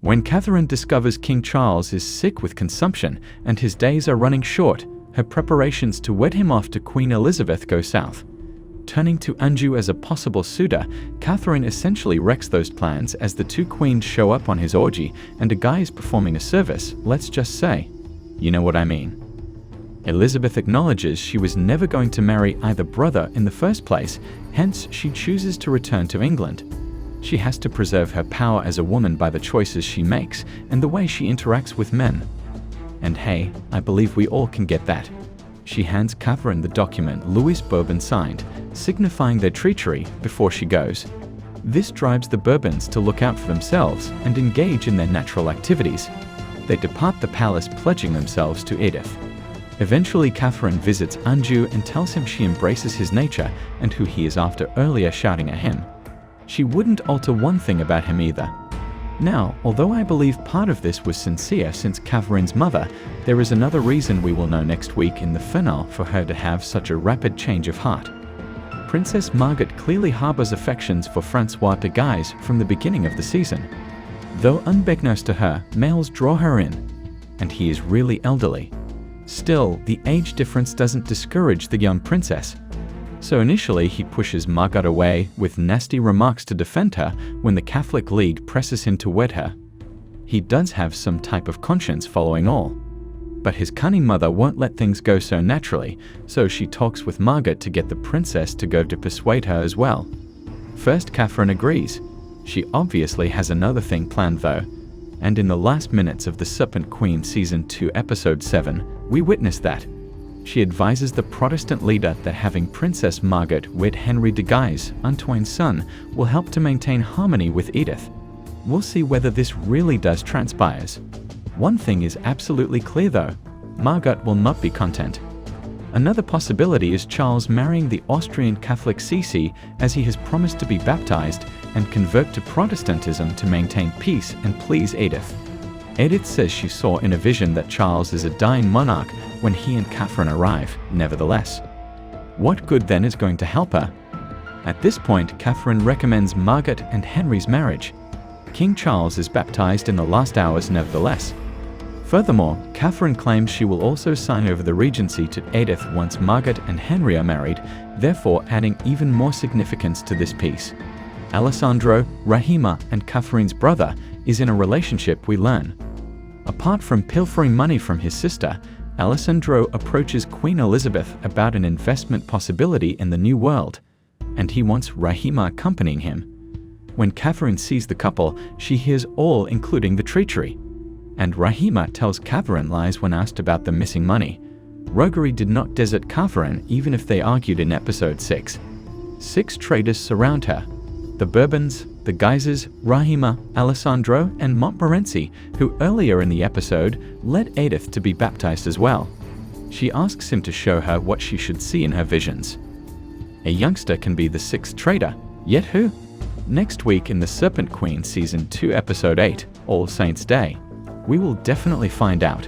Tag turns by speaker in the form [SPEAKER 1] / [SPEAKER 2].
[SPEAKER 1] When Catherine discovers King Charles is sick with consumption and his days are running short, her preparations to wed him off to Queen Elizabeth go south. Turning to Anjou as a possible suitor, Catherine essentially wrecks those plans as the two queens show up on his orgy and a guy is performing a service, let's just say. You know what I mean. Elizabeth acknowledges she was never going to marry either brother in the first place, hence she chooses to return to England. She has to preserve her power as a woman by the choices she makes and the way she interacts with men. And hey, I believe we all can get that. She hands Catherine the document Louis Bourbon signed, signifying their treachery before she goes. This drives the Bourbons to look out for themselves and engage in their natural activities. They depart the palace pledging themselves to Edith. Eventually, Catherine visits Anjou and tells him she embraces his nature and who he is after, earlier shouting at him. She wouldn't alter one thing about him either. Now, although I believe part of this was sincere since Catherine's mother, there is another reason we will know next week in the finale for her to have such a rapid change of heart. Princess Margaret clearly harbors affections for Francois de Guise from the beginning of the season. Though unbeknownst to her, males draw her in, and he is really elderly. Still, the age difference doesn't discourage the young princess. So initially he pushes Margaret away with nasty remarks to defend her when the Catholic League presses him to wed her. He does have some type of conscience following all. But his cunning mother won't let things go so naturally, so she talks with Margaret to get the princess to go to persuade her as well. First, Catherine agrees. She obviously has another thing planned though, and in the last minutes of the Serpent Queen Season 2 Episode 7, we witness that. She advises the Protestant leader that having Princess Margaret wed Henry de Guise, Antoine's son, will help to maintain harmony with Edith. We'll see whether this really does transpire. One thing is absolutely clear though, Margaret will not be content. Another possibility is Charles marrying the Austrian Catholic Sisi, as he has promised to be baptized and convert to Protestantism to maintain peace and please Edith. Edith says she saw in a vision that Charles is a dying monarch when he and Catherine arrive, nevertheless. What good then is going to help her? At this point, Catherine recommends Margaret and Henry's marriage. King Charles is baptized in the last hours nevertheless. Furthermore, Catherine claims she will also sign over the regency to Edith once Margaret and Henry are married, therefore adding even more significance to this piece. Alessandro, Rahima, and Catherine's brother is in a relationship, we learn. Apart from pilfering money from his sister, Alessandro approaches Queen Elizabeth about an investment possibility in the New World, and he wants Rahima accompanying him. When Catherine sees the couple, she hears all, including the treachery. And Rahima tells Catherine lies when asked about the missing money. Roguery did not desert Catherine even if they argued in episode 6. 6 traitors surround her. The Bourbons, the Guises, Rahima, Alessandro, and Montmorency, who earlier in the episode led Edith to be baptized as well. She asks him to show her what she should see in her visions. A youngster can be the 6th traitor, yet who? Next week in the Serpent Queen Season 2 Episode 8, All Saints' Day, we will definitely find out.